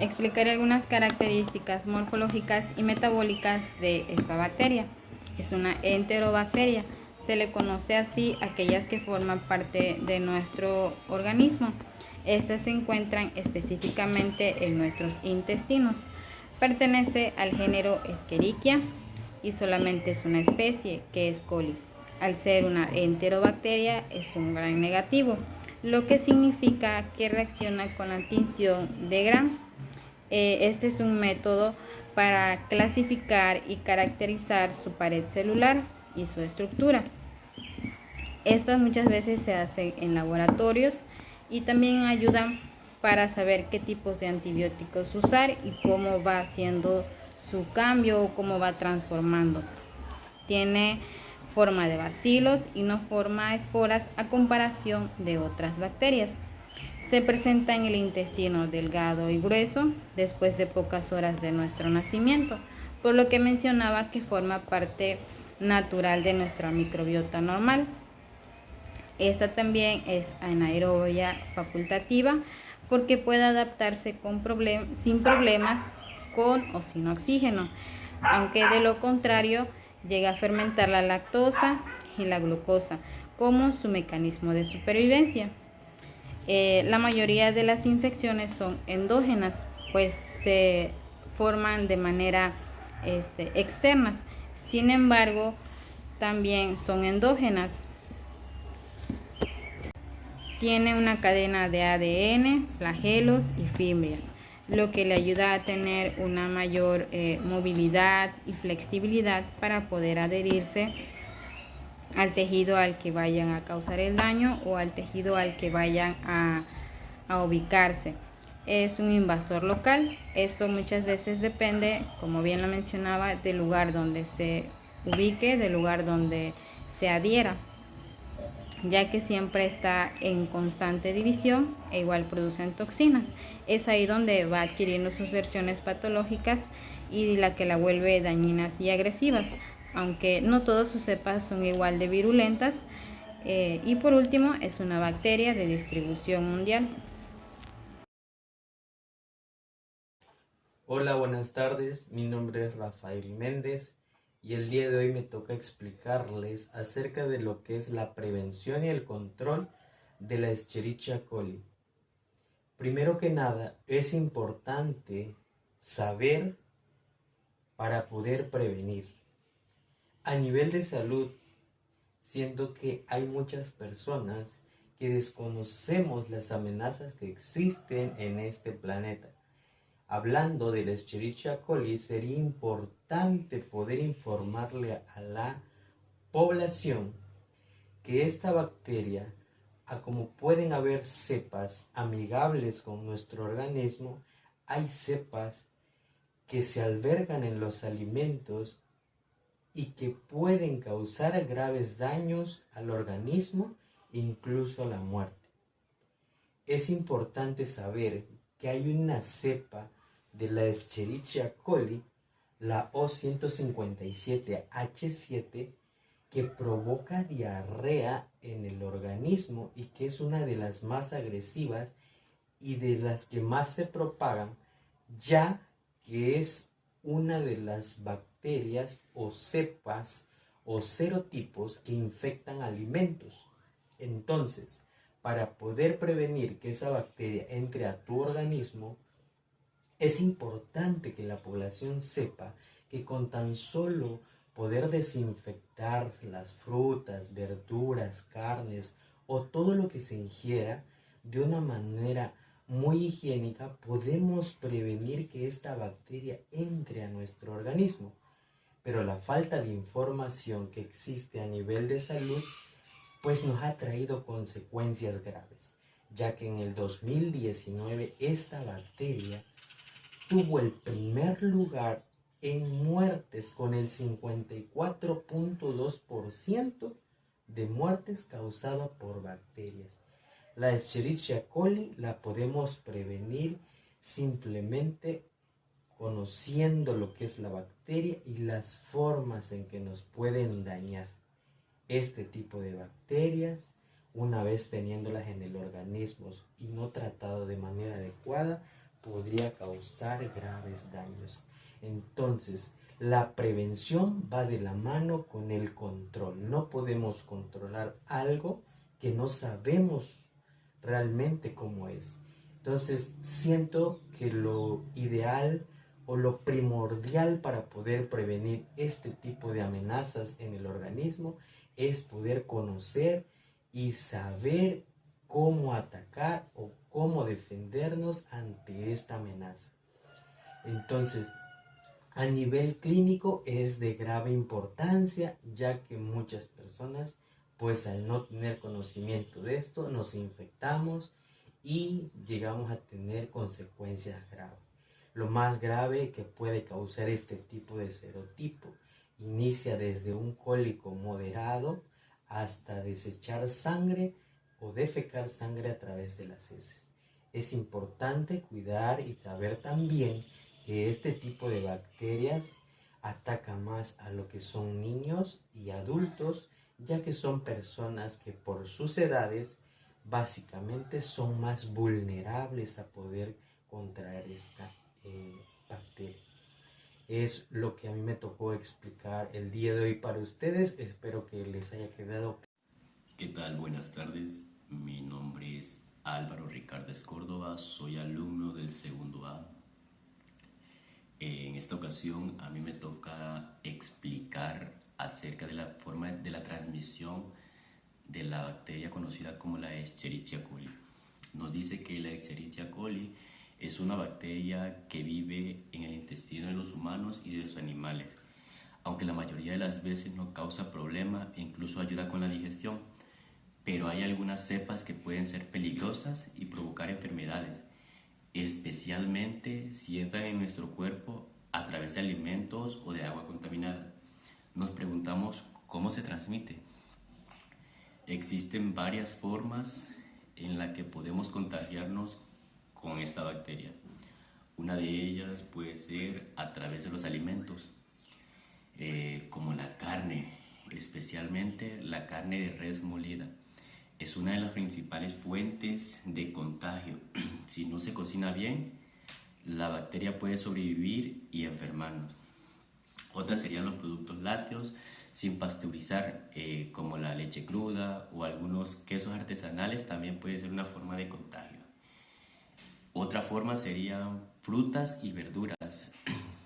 Explicaré algunas características morfológicas y metabólicas de esta bacteria. Es una enterobacteria. Se le conoce así a aquellas que forman parte de nuestro organismo. Estas se encuentran específicamente en nuestros intestinos. Pertenece al género Escherichia y solamente es una especie, que es coli. Al ser una enterobacteria es un gran negativo, lo que significa que reacciona con la tinción de Gram. Este es un método para clasificar y caracterizar su pared celular y su estructura. Estas muchas veces se hacen en laboratorios y también ayudan para saber qué tipos de antibióticos usar y cómo va haciendo su cambio o cómo va transformándose. Tiene forma de bacilos y no forma esporas a comparación de otras bacterias. Se presenta en el intestino delgado y grueso después de pocas horas de nuestro nacimiento, por lo que mencionaba que forma parte natural de nuestra microbiota normal. Esta también es anaerobia facultativa porque puede adaptarse sin problemas con o sin oxígeno, aunque de lo contrario llega a fermentar la lactosa y la glucosa como su mecanismo de supervivencia. La mayoría de las infecciones son endógenas, pues se forman de manera externas. Sin embargo, también son endógenas. Tiene una cadena de ADN, flagelos y fibras, lo que le ayuda a tener una mayor movilidad y flexibilidad para poder adherirse al tejido al que vayan a causar el daño o al tejido al que vayan a ubicarse. Es un invasor local. Esto muchas veces depende, como bien lo mencionaba, del lugar donde se ubique, del lugar donde se adhiera, ya que siempre está en constante división e igual producen toxinas. Es ahí donde va adquiriendo sus versiones patológicas y la que la vuelve dañinas y agresivas, aunque no todas sus cepas son igual de virulentas. Y por último, es una bacteria de distribución mundial. Hola, buenas tardes. Mi nombre es Rafael Méndez y el día de hoy me toca explicarles acerca de lo que es la prevención y el control de la Escherichia coli. Primero que nada, es importante saber para poder prevenir. A nivel de salud, siento que hay muchas personas que desconocemos las amenazas que existen en este planeta. Hablando de la Escherichia coli, sería importante poder informarle a la población que esta bacteria, a como pueden haber cepas amigables con nuestro organismo, hay cepas que se albergan en los alimentos y que pueden causar graves daños al organismo, incluso la muerte. Es importante saber que hay una cepa de la Escherichia coli, la O157H7, que provoca diarrea en el organismo y que es una de las más agresivas y de las que más se propagan, ya que es una de las bacterias o cepas o serotipos que infectan alimentos. Entonces, para poder prevenir que esa bacteria entre a tu organismo, es importante que la población sepa que con tan solo poder desinfectar las frutas, verduras, carnes o todo lo que se ingiera de una manera muy higiénica, podemos prevenir que esta bacteria entre a nuestro organismo. Pero la falta de información que existe a nivel de salud pues nos ha traído consecuencias graves, ya que en el 2019 esta bacteria tuvo el primer lugar en muertes con el 54.2% de muertes causadas por bacterias. La Escherichia coli la podemos prevenir simplemente conociendo lo que es la bacteria y las formas en que nos pueden dañar. Este tipo de bacterias, una vez teniéndolas en el organismo y no tratado de manera adecuada, podría causar graves daños. Entonces, la prevención va de la mano con el control. No podemos controlar algo que no sabemos realmente cómo es. Entonces, siento que lo ideal o lo primordial para poder prevenir este tipo de amenazas en el organismo es poder conocer y saber cómo atacar o cómo defendernos ante esta amenaza. Entonces, a nivel clínico es de grave importancia, ya que muchas personas, pues al no tener conocimiento de esto, nos infectamos y llegamos a tener consecuencias graves. Lo más grave que puede causar este tipo de serotipo inicia desde un cólico moderado hasta desechar sangre o defecar sangre a través de las heces. Es importante cuidar y saber también que este tipo de bacterias ataca más a lo que son niños y adultos, ya que son personas que por sus edades básicamente son más vulnerables a poder contraer esta bacteria. Es lo que a mí me tocó explicar el día de hoy para ustedes. Espero que les haya quedado. ¿Qué tal? Buenas tardes. Mi nombre es Álvaro Ricardes Córdoba. Soy alumno del segundo A. En esta ocasión a mí me toca explicar acerca de la forma de la transmisión de la bacteria conocida como la Escherichia coli. Nos dice que la Escherichia coli es una bacteria que vive en el intestino de los humanos y de los animales, aunque la mayoría de las veces no causa problema e incluso ayuda con la digestión, pero hay algunas cepas que pueden ser peligrosas y provocar enfermedades, especialmente si entran en nuestro cuerpo a través de alimentos o de agua contaminada. Nos preguntamos cómo se transmite. Existen varias formas en las que podemos contagiarnos con esta bacteria. Una de ellas puede ser a través de los alimentos, como la carne, especialmente la carne de res molida. Es una de las principales fuentes de contagio. Si no se cocina bien, la bacteria puede sobrevivir y enfermarnos. Otras serían los productos lácteos sin pasteurizar, como la leche cruda o algunos quesos artesanales, también puede ser una forma de contagio. Otra forma serían frutas y verduras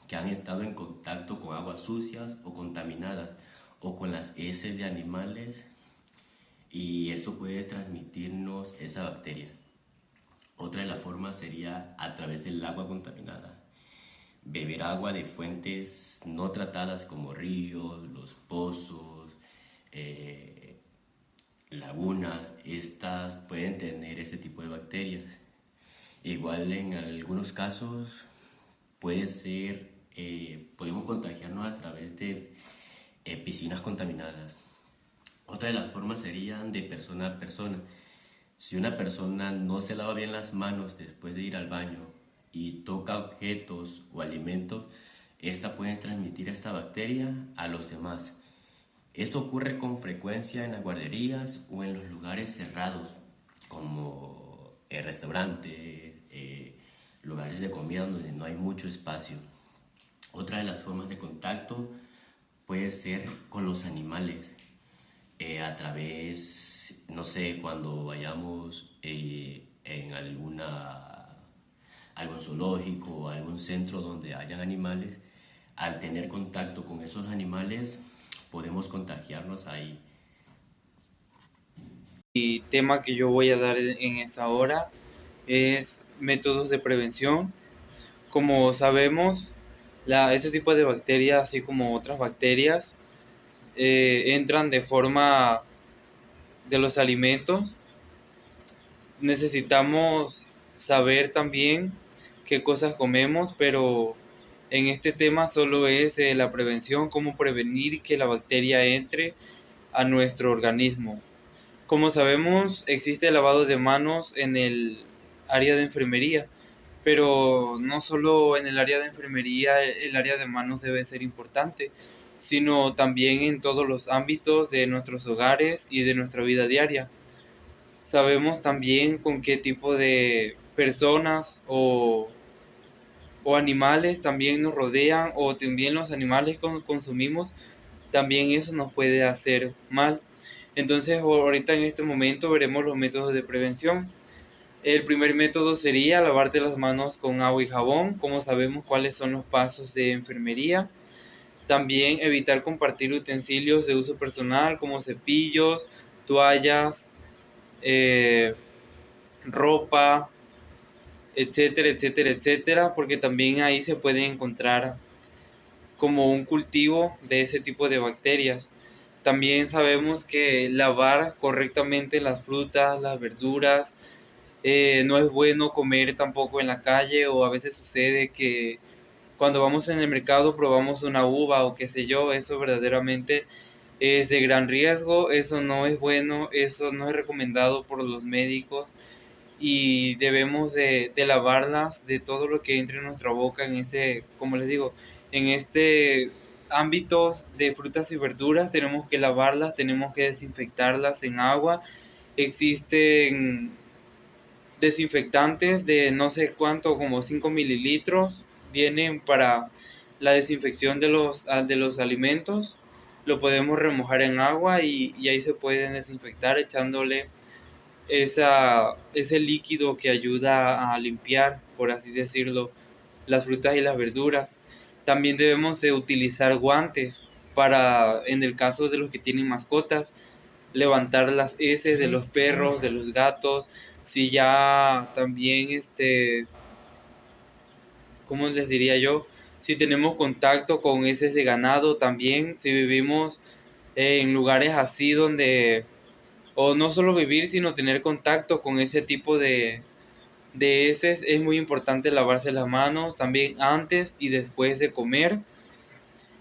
que han estado en contacto con aguas sucias o contaminadas o con las heces de animales, y eso puede transmitirnos esa bacteria. Otra de las formas sería a través del agua contaminada. Beber agua de fuentes no tratadas como ríos, los pozos, lagunas, estas pueden tener este tipo de bacterias. Igual en algunos casos puede ser, podemos contagiarnos a través de piscinas contaminadas. Otra de las formas serían de persona a persona. Si una persona no se lava bien las manos después de ir al baño y toca objetos o alimentos, esta puede transmitir esta bacteria a los demás. Esto ocurre con frecuencia en las guarderías o en los lugares cerrados, como restaurantes, lugares de comida donde no hay mucho espacio. Otra de las formas de contacto puede ser con los animales, a través, no sé, cuando vayamos en algún zoológico o algún centro donde hayan animales. Al tener contacto con esos animales podemos contagiarnos ahí. El tema que yo voy a dar en esta hora es métodos de prevención. Como sabemos, este tipo de bacterias, así como otras bacterias, entran de forma de los alimentos. Necesitamos saber también qué cosas comemos, pero en este tema solo es la prevención, cómo prevenir que la bacteria entre a nuestro organismo. Como sabemos, existe el lavado de manos en el área de enfermería, pero no solo en el área de enfermería el área de manos debe ser importante, sino también en todos los ámbitos de nuestros hogares y de nuestra vida diaria. Sabemos también con qué tipo de personas o o animales también nos rodean o también los animales que consumimos, también eso nos puede hacer mal. Entonces ahorita en este momento veremos los métodos de prevención. El primer método sería lavarte las manos con agua y jabón, como sabemos cuáles son los pasos de enfermería. También evitar compartir utensilios de uso personal como cepillos, toallas, ropa, etcétera, etcétera, etcétera, porque también ahí se puede encontrar como un cultivo de ese tipo de bacterias. También sabemos que lavar correctamente las frutas, las verduras, no es bueno comer tampoco en la calle, o a veces sucede que cuando vamos en el mercado probamos una uva o qué sé yo, eso verdaderamente es de gran riesgo, eso no es bueno, eso no es recomendado por los médicos y debemos de lavarlas de todo lo que entre en nuestra boca en ese, como les digo, en este ámbitos de frutas y verduras tenemos que lavarlas, tenemos que desinfectarlas en agua. Existen desinfectantes de no sé cuánto, como 5 mililitros, vienen para la desinfección de los alimentos. Lo podemos remojar en agua y ahí se pueden desinfectar echándole ese líquido que ayuda a limpiar, por así decirlo, las frutas y las verduras. También debemos de utilizar guantes para, en el caso de los que tienen mascotas, levantar las heces de los perros, de los gatos. Si ya también, ¿cómo les diría yo? Si tenemos contacto con heces de ganado también, si vivimos en lugares así donde, o no solo vivir, sino tener contacto con ese tipo de heces, es muy importante lavarse las manos también antes y después de comer.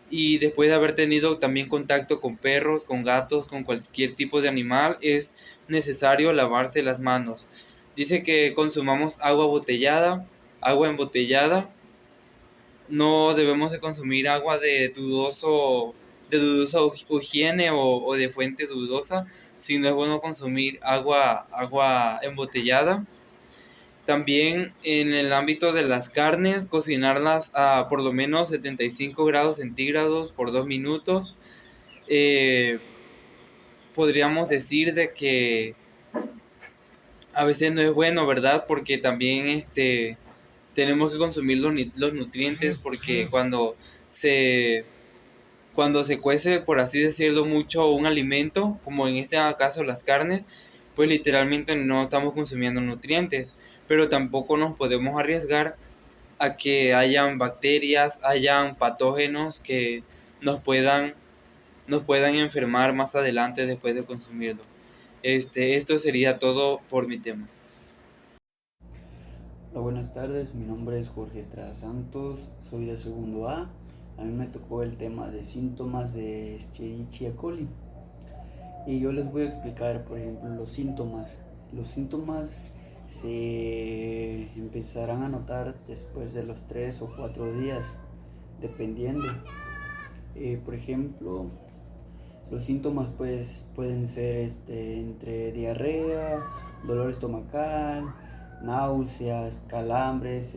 Y después de haber tenido también contacto con perros, con gatos, con cualquier tipo de animal, es necesario lavarse las manos. Dice que consumamos agua embotellada. No debemos de consumir agua de dudosa higiene o de fuente dudosa, sino es bueno consumir agua embotellada. También en el ámbito de las carnes, cocinarlas a por lo menos 75 grados centígrados por 2 minutos. Podríamos decir de que a veces no es bueno, ¿verdad? Porque también tenemos que consumir los nutrientes, porque cuando se cuece, por así decirlo, mucho un alimento, como en este caso las carnes, pues literalmente no estamos consumiendo nutrientes, pero tampoco nos podemos arriesgar a que hayan bacterias, hayan patógenos que nos puedan enfermar más adelante después de consumirlo. Esto sería todo por mi tema. Hola, buenas tardes, mi nombre es Jorge Estrada Santos, soy de segundo A. A mí me tocó el tema de síntomas de Escherichia coli y yo les voy a explicar, por ejemplo, los síntomas. Los síntomas se empezarán a notar después de los 3 o 4 días, dependiendo. Por ejemplo, los síntomas pues pueden ser entre diarrea, dolor estomacal, náuseas, calambres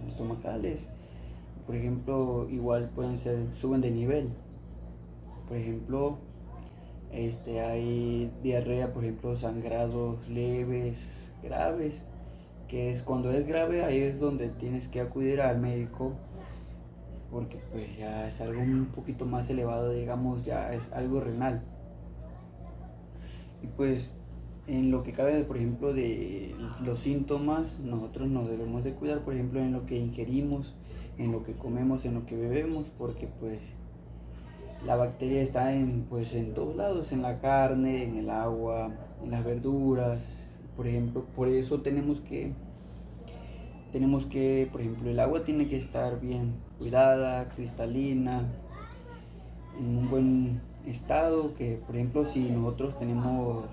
estomacales. Por ejemplo, igual suben de nivel. Por ejemplo, hay diarrea, por ejemplo, sangrados leves, graves, que es cuando es grave, ahí es donde tienes que acudir al médico, porque pues ya es algo un poquito más elevado, digamos, ya es algo renal. Y pues en lo que cabe, por ejemplo, de los síntomas, nosotros nos debemos de cuidar, por ejemplo, en lo que ingerimos, en lo que comemos, en lo que bebemos, porque pues la bacteria está en todos lados, en la carne, en el agua, en las verduras. Por ejemplo, por eso tenemos que, por ejemplo, el agua tiene que estar bien cuidada, cristalina, en un buen estado, que por ejemplo si nosotros tenemos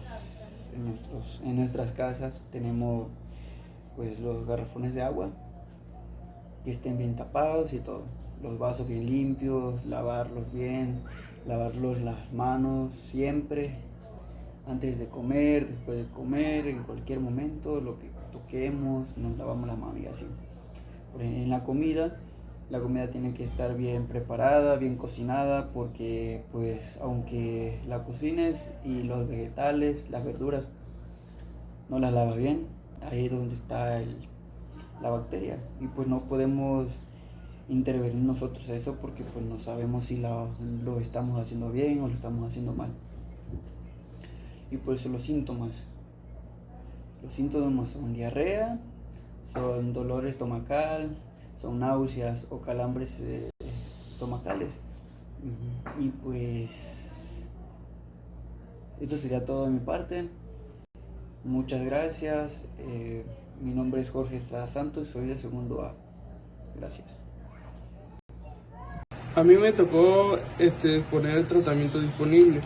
en nuestras casas tenemos pues los garrafones de agua que estén bien tapados y todo, los vasos bien limpios, lavarlos bien, lavarlos las manos siempre, antes de comer, después de comer, en cualquier momento, lo que toquemos, nos lavamos la mano y así. en la comida tiene que estar bien preparada, bien cocinada, porque pues aunque la cocines y los vegetales, las verduras, no las lavas bien, ahí es donde está la bacteria, y pues no podemos intervenir nosotros a eso porque pues no sabemos si lo estamos haciendo bien o lo estamos haciendo mal. Y por eso los síntomas son diarrea, son dolor estomacal, son náuseas o calambres estomacales. Y pues esto sería todo de mi parte. Muchas gracias. Mi nombre es Jorge Estrada Santos, soy de segundo A. Gracias. A mí me tocó poner el tratamiento disponible.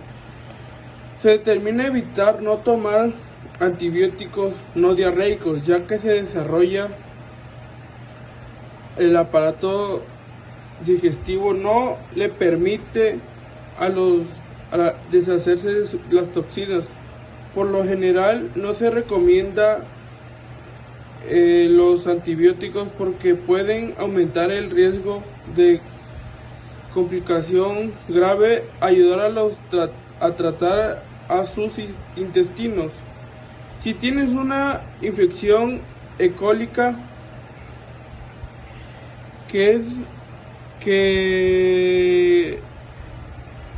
Se determina evitar no tomar antibióticos no diarreicos, ya que se desarrolla el aparato digestivo, no le permite a deshacerse de las toxinas. Por lo general no se recomienda los antibióticos porque pueden aumentar el riesgo de complicación grave, ayudar a tratar a sus intestinos. Si tienes una infección ecólica, que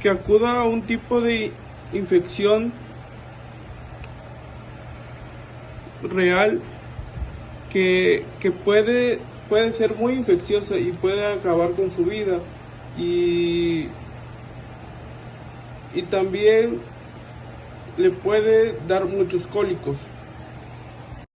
acuda a un tipo de infección real que puede ser muy infecciosa y puede acabar con su vida, y también le puede dar muchos cólicos.